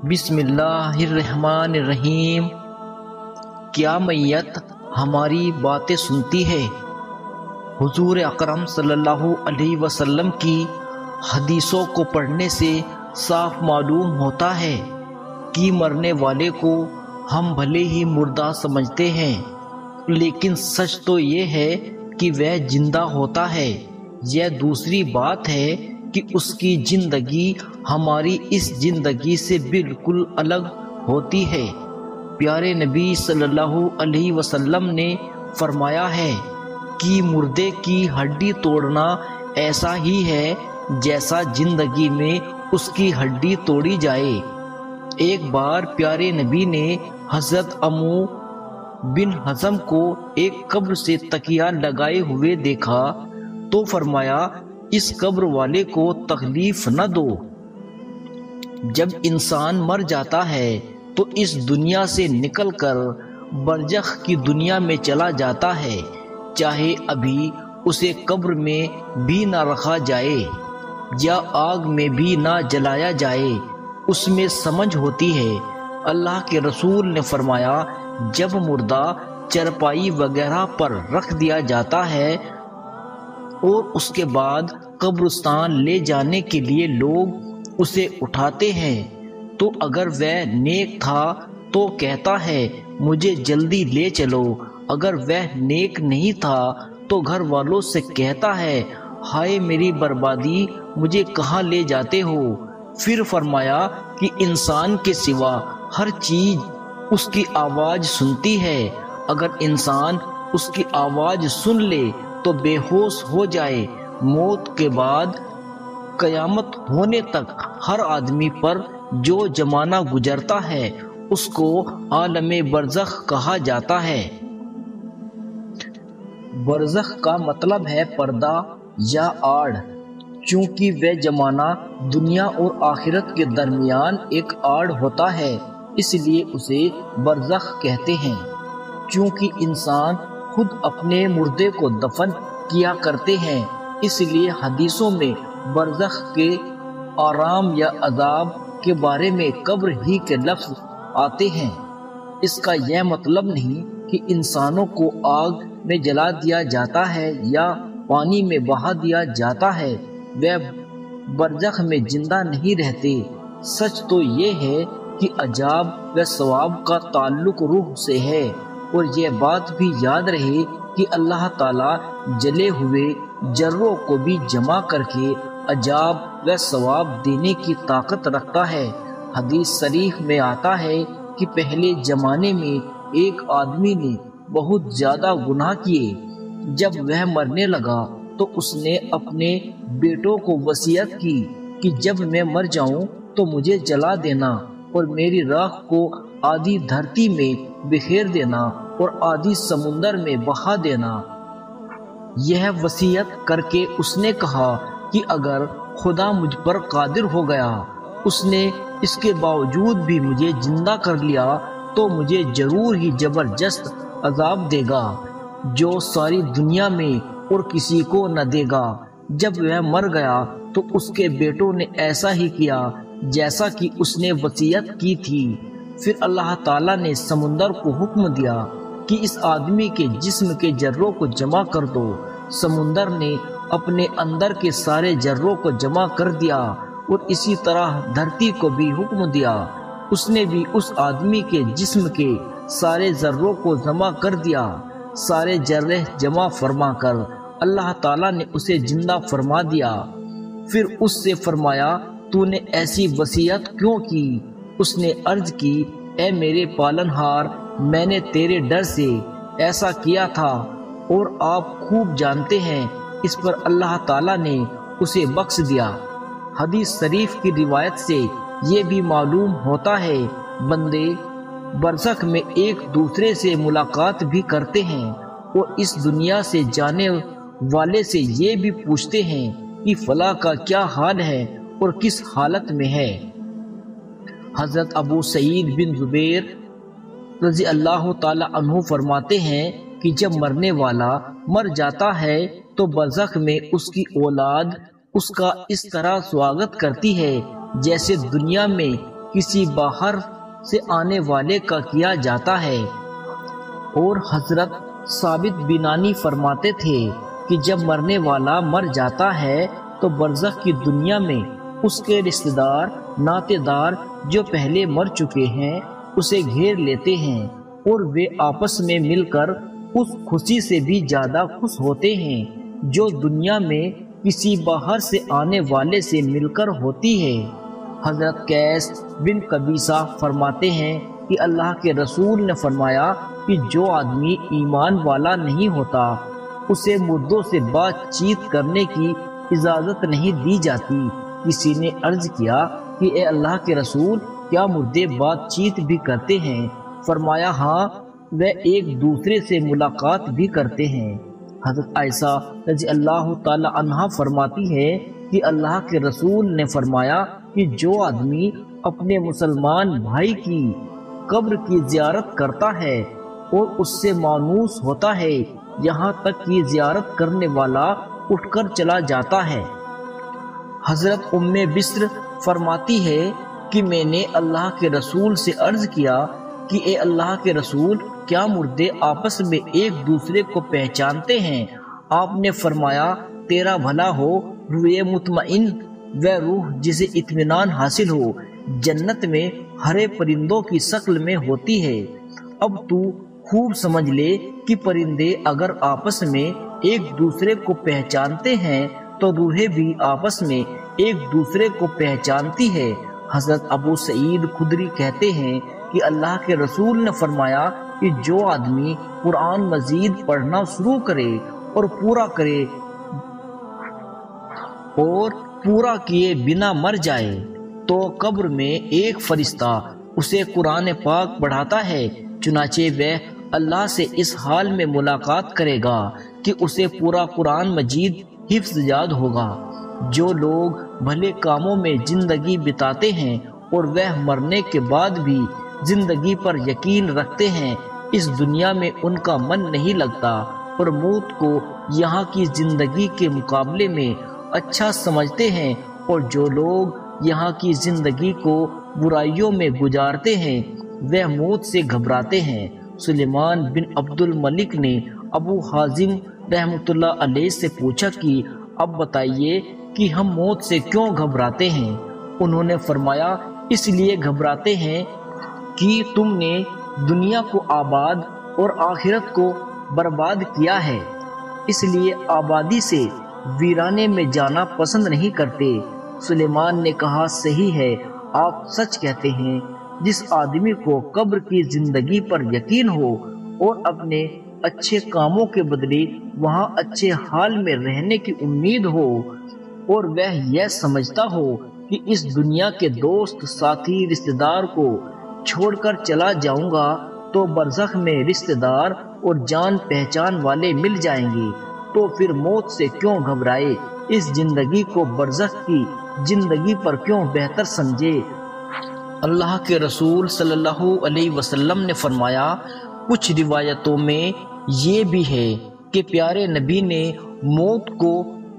بسم اللہ الرحمن الرحیم۔ کیا میت ہماری باتیں سنتی ہے؟ حضور اکرم صلی اللہ علیہ وسلم کی حدیثوں کو پڑھنے سے صاف معلوم ہوتا ہے کہ مرنے والے کو ہم بھلے ہی مردہ سمجھتے ہیں، لیکن سچ تو یہ ہے کہ وہ زندہ ہوتا ہے۔ یہ دوسری بات ہے کہ اس کی زندگی ہماری اس زندگی سے بالکل الگ ہوتی ہے۔ پیارے نبی صلی اللہ علیہ وسلم نے فرمایا ہے کہ مردے کی ہڈی توڑنا ایسا ہی ہے جیسا زندگی میں اس کی ہڈی توڑی جائے۔ ایک بار پیارے نبی نے حضرت عمرو بن حزم کو ایک قبر سے تکیہ لگائے ہوئے دیکھا تو فرمایا، اس قبر والے کو تکلیف نہ دو۔ جب انسان مر جاتا ہے تو اس دنیا سے نکل کر برزخ کی دنیا میں چلا جاتا ہے، چاہے ابھی اسے قبر میں بھی نہ رکھا جائے یا آگ میں بھی نہ جلایا جائے، اس میں سمجھ ہوتی ہے۔ اللہ کے رسول نے فرمایا، جب مردہ چرپائی وغیرہ پر رکھ دیا جاتا ہے اور اس کے بعد قبرستان لے جانے کے لیے لوگ اسے اٹھاتے ہیں تو اگر وہ نیک تھا تو کہتا ہے مجھے جلدی لے چلو، اگر وہ نیک نہیں تھا تو گھر والوں سے کہتا ہے ہائے میری بربادی، مجھے کہاں لے جاتے ہو؟ پھر فرمایا کہ انسان کے سوا ہر چیز اس کی آواز سنتی ہے، اگر انسان اس کی آواز سن لے تو بے ہوش ہو جائے۔ موت کے بعد قیامت ہونے تک ہر آدمی پر جو زمانہ گزرتا ہے اس کو عالم برزخ کہا جاتا ہے۔ برزخ کا مطلب ہے پردہ یا آڑ۔ چونکہ وہ زمانہ دنیا اور آخرت کے درمیان ایک آڑ ہوتا ہے، اس لیے اسے برزخ کہتے ہیں۔ چونکہ انسان خود اپنے مردے کو دفن کیا کرتے ہیں، اس لیے حدیثوں میں برزخ کے آرام یا عذاب کے بارے میں قبر ہی کے لفظ آتے ہیں۔ اس کا یہ مطلب نہیں کہ انسانوں کو آگ میں جلا دیا جاتا ہے یا پانی میں بہا دیا جاتا ہے، وہ برزخ میں زندہ نہیں رہتے۔ سچ تو یہ ہے کہ عذاب و ثواب کا تعلق روح سے ہے، اور یہ بات بھی یاد رہے کہ اللہ تعالیٰ جلے ہوئے ذروں کو بھی جمع کر کے عذاب و ثواب دینے کی طاقت رکھتا ہے۔ حدیث شریف میں آتا ہے کہ پہلے زمانے میں ایک آدمی نے بہت زیادہ گناہ کیے، جب وہ مرنے لگا تو اس نے اپنے بیٹوں کو وصیت کی کہ جب میں مر جاؤں تو مجھے جلا دینا اور میری راکھ کو آدھی دھرتی میں بکھیر دینا اور آدھی سمندر میں بہا دینا۔ یہ وصیت کر کے اس نے کہا کہ اگر خدا مجھ پر قادر ہو گیا، اس نے اس کے باوجود بھی مجھے زندہ کر لیا تو مجھے ضرور ہی زبردست عذاب دے گا جو ساری دنیا میں اور کسی کو نہ دے گا۔ جب وہ مر گیا تو اس کے بیٹوں نے ایسا ہی کیا جیسا کہ اس نے وصیت کی تھی۔ پھر اللہ تعالیٰ نے سمندر کو حکم دیا کہ اس آدمی کے جسم کے ذروں کو جمع کر دو۔ سمندر نے اپنے اندر کے سارے ذروں کو جمع کر دیا، اور اسی طرح دھرتی کو بھی حکم دیا، اس نے بھی اس آدمی کے جسم کے سارے ذروں کو جمع کر دیا۔ سارے ذرے جمع فرما کر اللہ تعالیٰ نے اسے زندہ فرما دیا۔ پھر اس سے فرمایا تو نے ایسی وصیت کیوں کی؟ اس نے عرض کی اے میرے پالنہار، میں نے تیرے ڈر سے ایسا کیا تھا اور آپ خوب جانتے ہیں۔ اس پر اللہ تعالیٰ نے اسے بخش دیا۔ حدیث شریف کی روایت سے یہ بھی معلوم ہوتا ہے بندے برزخ میں ایک دوسرے سے ملاقات بھی کرتے ہیں اور اس دنیا سے جانے والے سے یہ بھی پوچھتے ہیں کہ فلاں کا کیا حال ہے اور کس حالت میں ہے۔ حضرت ابو سعید بن جبیر رضی اللہ تعالی عنہ فرماتے ہیں کہ جب مرنے والا مر جاتا ہے تو برزخ میں اس کی اولاد اس کا اس طرح سواگت کرتی ہے جیسے دنیا میں کسی باہر سے آنے والے کا کیا جاتا ہے۔ اور حضرت ثابت بنانی فرماتے تھے کہ جب مرنے والا مر جاتا ہے تو برزخ کی دنیا میں اس کے رشتہ دار ناطے دار جو پہلے مر چکے ہیں اسے گھیر لیتے ہیں، اور وہ آپس میں مل کر اس خوشی سے بھی زیادہ خوش ہوتے ہیں جو دنیا میں کسی باہر سے آنے والے سے مل کر ہوتی ہے۔ حضرت قیس بن قبیصہ فرماتے ہیں کہ اللہ کے رسول نے فرمایا کہ جو آدمی ایمان والا نہیں ہوتا اسے مردوں سے بات چیت کرنے کی اجازت نہیں دی جاتی۔ کسی نے عرض کیا کہ اے اللہ کے رسول، کیا مردے بات چیت بھی کرتے ہیں؟ فرمایا ہاں، وہ ایک دوسرے سے ملاقات بھی کرتے ہیں۔ حضرت عائشہ رضی اللہ تعالی عنہا فرماتی ہے کہ اللہ کے رسول نے فرمایا کہ جو آدمی اپنے مسلمان بھائی کی قبر کی زیارت کرتا ہے اور اس سے مانوس ہوتا ہے یہاں تک کہ زیارت کرنے والا اٹھ کر چلا جاتا ہے۔ حضرت ام بسر فرماتی ہے کہ میں نے اللہ کے رسول سے عرض کیا کہ اے اللہ کے رسول، کیا مردے آپس میں ایک دوسرے کو پہچانتے ہیں؟ آپ نے فرمایا تیرا بھلا ہو، روح مطمئن و روح جسے اطمینان حاصل ہو جنت میں ہرے پرندوں کی شکل میں ہوتی ہے۔ اب تو خوب سمجھ لے کہ پرندے اگر آپس میں ایک دوسرے کو پہچانتے ہیں تو روحیں بھی آپس میں ایک دوسرے کو پہچانتی ہے۔ حضرت ابو سعید خدری کہتے ہیں کہ اللہ کے رسول نے فرمایا کہ جو آدمی قرآن مجید پڑھنا شروع کرے اور پورا کیے بنا مر جائے تو قبر میں ایک فرشتہ اسے قرآن پاک پڑھاتا ہے، چنانچہ وہ اللہ سے اس حال میں ملاقات کرے گا کہ اسے پورا قرآن مجید حفظ یاد ہوگا۔ جو لوگ بھلے کاموں میں زندگی بتاتے ہیں اور وہ مرنے کے بعد بھی زندگی پر یقین رکھتے ہیں، اس دنیا میں ان کا من نہیں لگتا اور موت کو یہاں کی زندگی کے مقابلے میں اچھا سمجھتے ہیں، اور جو لوگ یہاں کی زندگی کو برائیوں میں گزارتے ہیں وہ موت سے گھبراتے ہیں۔ سلیمان بن عبد الملک نے ابو حازم رحمۃ اللہ علیہ سے پوچھا کہ اب بتائیے کہ ہم موت سے کیوں گھبراتے ہیں؟ انہوں نے فرمایا اس لیے گھبراتے ہیں کہ تم نے دنیا کو آباد اور آخرت کو برباد کیا ہے، اس لیے آبادی سے ویرانے میں جانا پسند نہیں کرتے۔ سلیمان نے کہا صحیح ہے، آپ سچ کہتے ہیں۔ جس آدمی کو قبر کی زندگی پر یقین ہو اور اپنے اچھے کاموں کے بدلے وہاں اچھے حال میں رہنے کی امید ہو، اور وہ یہ سمجھتا ہو کہ اس دنیا کے دوست ساتھی رشتہ دار کو چھوڑ کر چلا جاؤں گا تو برزخ میں رشتہ دار اور جان پہچان والے مل جائیں گے، تو پھر موت سے کیوں گھبرائے؟ اس زندگی کو برزخ کی زندگی پر کیوں بہتر سمجھے؟ اللہ کے رسول صلی اللہ علیہ وسلم نے فرمایا کچھ روایتوں میں یہ بھی ہے کہ پیارے نبی نے موت کو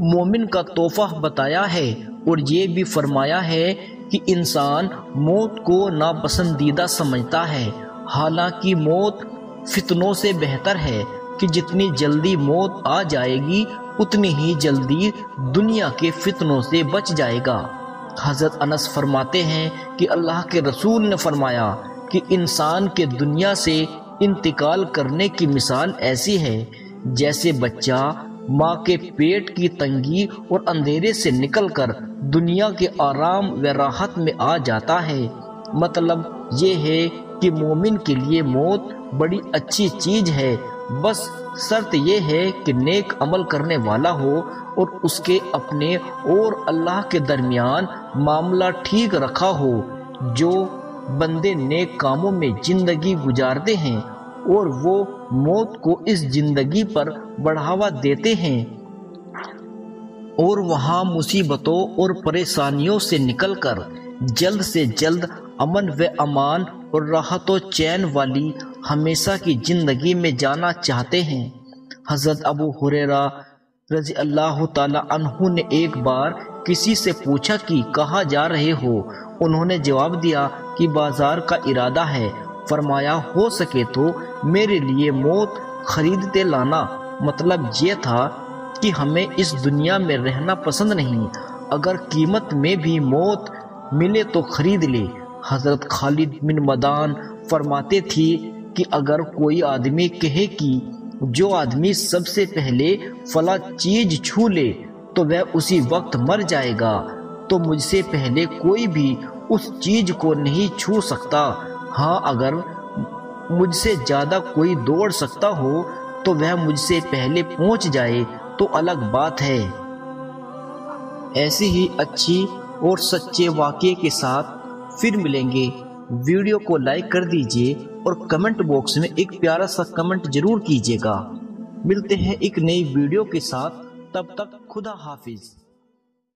مومن کا تحفہ بتایا ہے، اور یہ بھی فرمایا ہے کہ انسان موت کو ناپسندیدہ سمجھتا ہے، حالانکہ موت فتنوں سے بہتر ہے کہ جتنی جلدی موت آ جائے گی اتنی ہی جلدی دنیا کے فتنوں سے بچ جائے گا۔ حضرت انس فرماتے ہیں کہ اللہ کے رسول نے فرمایا کہ انسان کے دنیا سے انتقال کرنے کی مثال ایسی ہے جیسے بچہ ماں کے پیٹ کی تنگی اور اندھیرے سے نکل کر دنیا کے آرام و راحت میں آ جاتا ہے۔ مطلب یہ ہے کہ مومن کے لیے موت بڑی اچھی چیز ہے، بس شرط یہ ہے کہ نیک عمل کرنے والا ہو اور اس کے اپنے اور اللہ کے درمیان معاملہ ٹھیک رکھا ہو۔ جو بندے نیک کاموں میں زندگی گزارتے ہیں اور وہ موت کو اس زندگی پر بڑھاوا دیتے ہیں اور وہاں مصیبتوں اور پریشانیوں سے نکل کر جلد سے جلد امن و امان اور راحت و چین والی ہمیشہ کی زندگی میں جانا چاہتے ہیں۔ حضرت ابو ہریرہ رضی اللہ تعالی عنہ نے ایک بار کسی سے پوچھا کہ کہاں جا رہے ہو؟ انہوں نے جواب دیا کی بازار کا ارادہ ہے۔ فرمایا ہو سکے تو میرے لیے موت خریدتے لانا۔ مطلب یہ تھا کہ ہمیں اس دنیا میں رہنا پسند نہیں، اگر قیمت میں بھی موت ملے تو خرید لے۔ حضرت خالد بن مدان فرماتے تھے کہ اگر کوئی آدمی کہے کہ جو آدمی سب سے پہلے فلاں چیز چھو لے تو وہ اسی وقت مر جائے گا، تو مجھ سے پہلے کوئی بھی اس چیز کو نہیں چھو سکتا۔ ہاں، اگر مجھ سے زیادہ کوئی دوڑ سکتا ہو تو وہ مجھ سے پہلے پہنچ جائے تو الگ بات ہے۔ ایسی ہی اچھی اور سچے واقعے کے ساتھ پھر ملیں گے۔ ویڈیو کو لائک کر دیجئے اور کمنٹ باکس میں ایک پیارا سا کمنٹ ضرور کیجئے گا۔ ملتے ہیں ایک نئی ویڈیو کے ساتھ، تب تک خدا حافظ۔